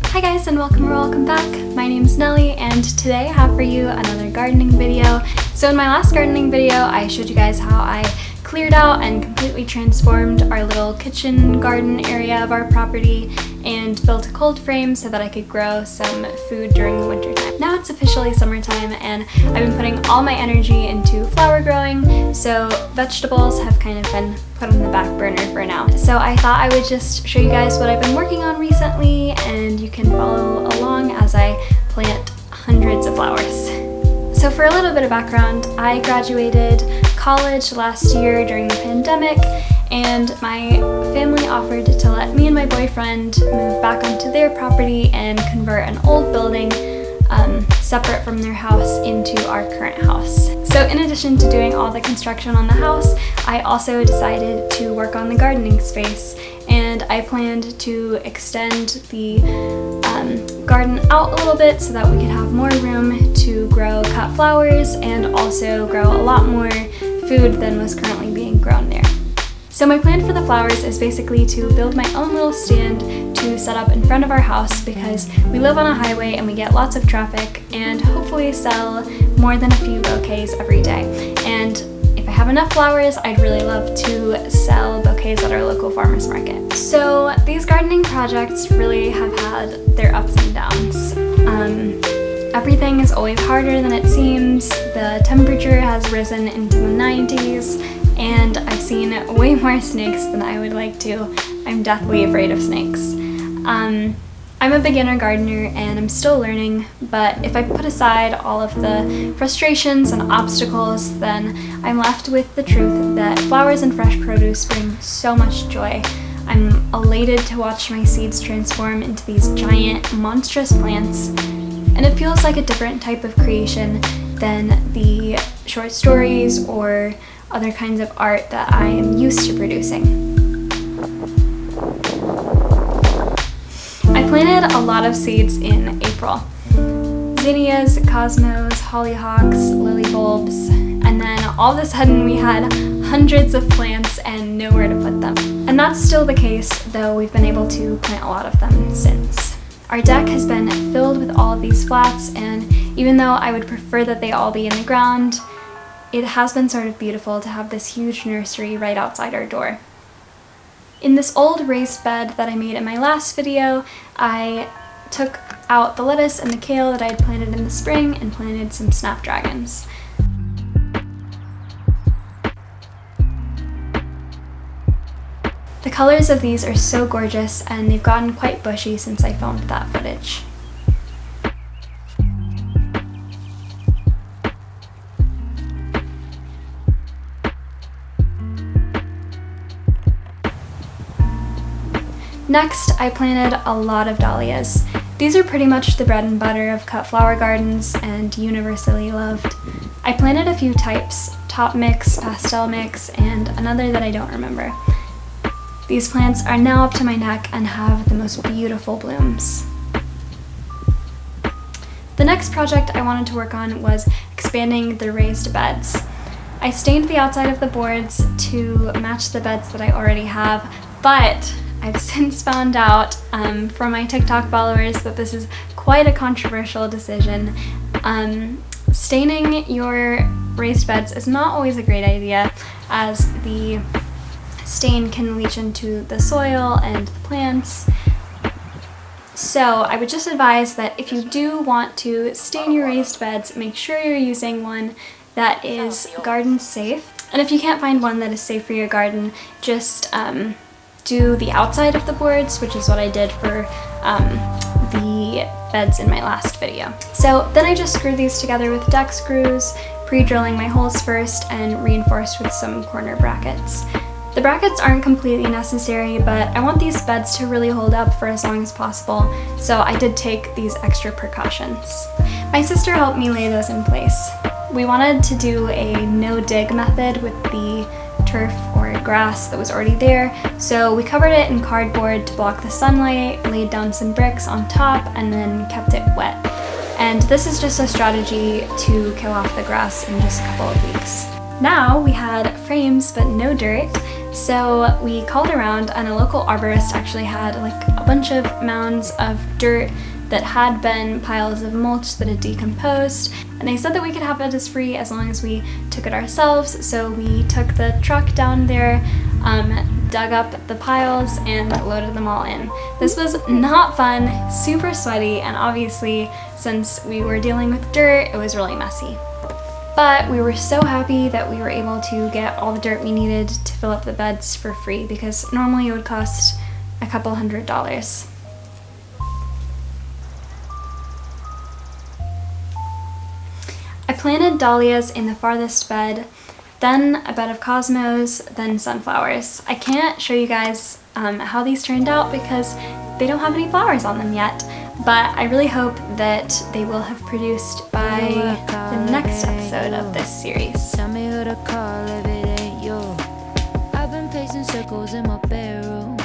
Hi guys, and welcome back. My name's Nellie, and today I have for you another gardening video. So in my last gardening video, I showed you guys how I cleared out and completely transformed our little kitchen garden area of our property and built a cold frame so that I could grow some food during the winter time. Now it's officially summertime and I've been putting all my energy into flower growing, so vegetables have kind of been put on the back burner for now. So I thought I would just show you guys what I've been working on recently, and you can follow along as I plant hundreds of flowers. So for a little bit of background, I graduated college last year during the pandemic, and my family offered to let me and my boyfriend move back onto their property and convert an old building separate from their house into our current house. So in addition to doing all the construction on the house, I also decided to work on the gardening space, and I planned to extend the garden out a little bit so that we could have more room to grow cut flowers and also grow a lot more food than was currently being grown there. So my plan for the flowers is basically to build my own little stand to set up in front of our house, because we live on a highway and we get lots of traffic, and hopefully sell more than a few bouquets every day. And if I have enough flowers, I'd really love to sell bouquets at our local farmers market. So these gardening projects really have had their ups and downs. Everything is always harder than it seems. The temperature has risen into the 90s, and I've seen way more snakes than I would like to. I'm deathly afraid of snakes. I'm a beginner gardener and I'm still learning, but if I put aside all of the frustrations and obstacles, then I'm left with the truth that flowers and fresh produce bring so much joy. I'm elated to watch my seeds transform into these giant, monstrous plants, and it feels like a different type of creation than the short stories or other kinds of art that I am used to producing. I planted a lot of seeds in April. Zinnias, cosmos, hollyhocks, lily bulbs, and then all of a sudden we had hundreds of plants and nowhere to put them. And that's still the case, though we've been able to plant a lot of them since. Our deck has been filled with all of these flats, and even though I would prefer that they all be in the ground, it has been sort of beautiful to have this huge nursery right outside our door. In this old raised bed that I made in my last video, I took out the lettuce and the kale that I had planted in the spring and planted some snapdragons. The colors of these are so gorgeous, and they've gotten quite bushy since I filmed that footage. Next, I planted a lot of dahlias. These are pretty much the bread and butter of cut flower gardens and universally loved. I planted a few types: top mix, pastel mix, and another that I don't remember. These plants are now up to my neck and have the most beautiful blooms. The next project I wanted to work on was expanding the raised beds. I stained the outside of the boards to match the beds that I already have, but I've since found out from my TikTok followers that this is quite a controversial decision. Staining your raised beds is not always a great idea, as the stain can leach into the soil and the plants. So I would just advise that if you do want to stain your raised beds, make sure you're using one that is garden safe. And if you can't find one that is safe for your garden, just do the outside of the boards, which is what I did for the beds in my last video. So then I just screwed these together with deck screws, pre-drilling my holes first and reinforced with some corner brackets. The brackets aren't completely necessary, but I want these beds to really hold up for as long as possible, so I did take these extra precautions. My sister helped me lay those in place. We wanted to do a no-dig method with the turf or grass that was already there, so we covered it in cardboard to block the sunlight, laid down some bricks on top, and then kept it wet. And this is just a strategy to kill off the grass in just a couple of weeks. Now we had frames but no dirt, so we called around and a local arborist actually had like a bunch of mounds of dirt that had been piles of mulch that had decomposed, and they said that we could have it as free as long as we took it ourselves. So we took the truck down there, dug up the piles and loaded them all in. This was not fun, super sweaty, and obviously since we were dealing with dirt, it was really messy. But we were so happy that we were able to get all the dirt we needed to fill up the beds for free, because normally it would cost a couple $100s. I planted dahlias in the farthest bed, then a bed of cosmos, then sunflowers. I can't show you guys how these turned out because they don't have any flowers on them yet, but I really hope that they will have produced by the next episode of this series. Tell me who to call if it ain't you. I've been pacing circles in my bedroom.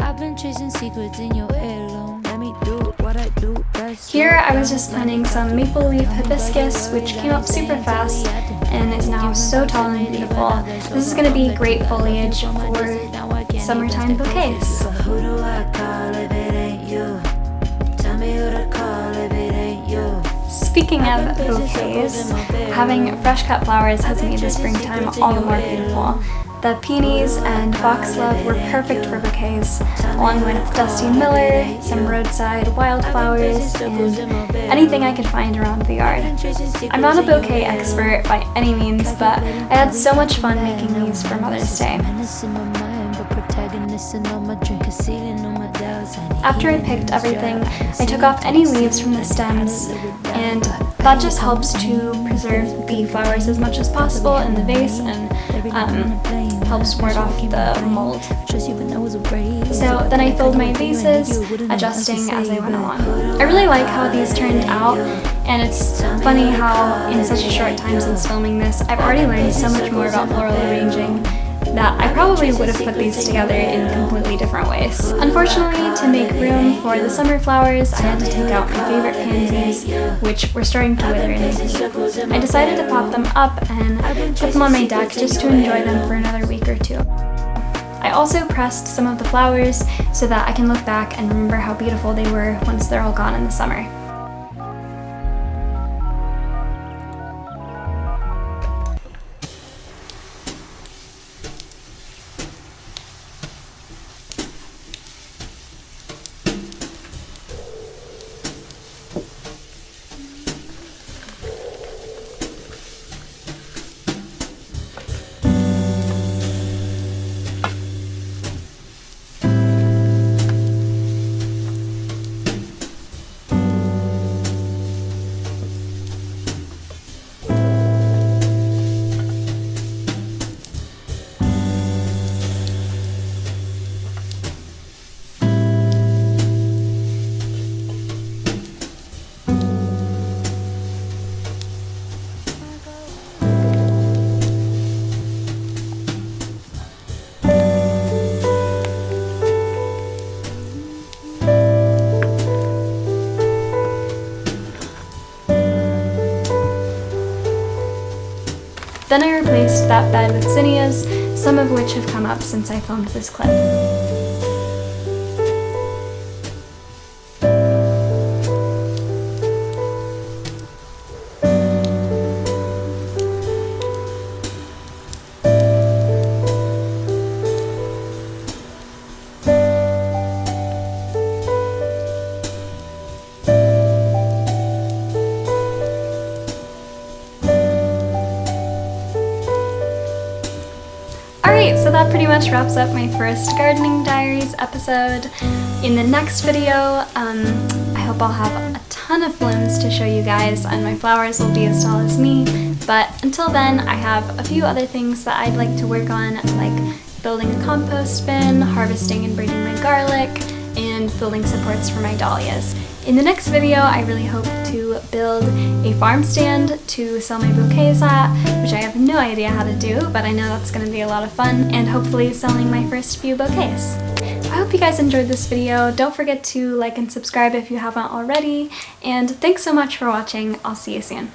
I've been chasing secrets in your heirloom. Let me do what I do best. Here I was just planting some maple leaf hibiscus, which came up super fast and is now so tall and beautiful. This is going to be great foliage for summertime bouquets. Who do I call if it ain't you? Tell me who to call if it ain't you. Speaking of bouquets, having fresh cut flowers has made the springtime all the more beautiful. The peonies and foxglove were perfect for bouquets, along with Dusty Miller, some roadside wildflowers, and anything I could find around the yard. I'm not a bouquet expert by any means, but I had so much fun making these for Mother's Day. After I picked everything, I took off any leaves from the stems, and that just helps to preserve the flowers as much as possible in the vase and helps ward off the mold. So then I filled my vases, adjusting as I went along. I really like how these turned out, and it's funny how in such a short time since filming this, I've already learned so much more about floral arranging that I probably would have put these together in completely different ways. Unfortunately, to make room for the summer flowers, I had to take out my favorite pansies, which were starting to wither in the heat. I decided to pop them up and put them on my deck just to enjoy them for another week or two. I also pressed some of the flowers so that I can look back and remember how beautiful they were once they're all gone in the summer. Then I replaced that bed with zinnias, some of which have come up since I filmed this clip. Alright, so that pretty much wraps up my first gardening diaries episode. In the next video, I hope I'll have a ton of blooms to show you guys and my flowers will be as tall as me. But until then, I have a few other things that I'd like to work on, like building a compost bin, harvesting and braiding my garlic, and building supports for my dahlias. In the next video, I really hope to build a farm stand to sell my bouquets at, which I have no idea how to do, but I know that's going to be a lot of fun, and hopefully selling my first few bouquets. I hope you guys enjoyed this video. Don't forget to like and subscribe if you haven't already, and thanks so much for watching. I'll see you soon.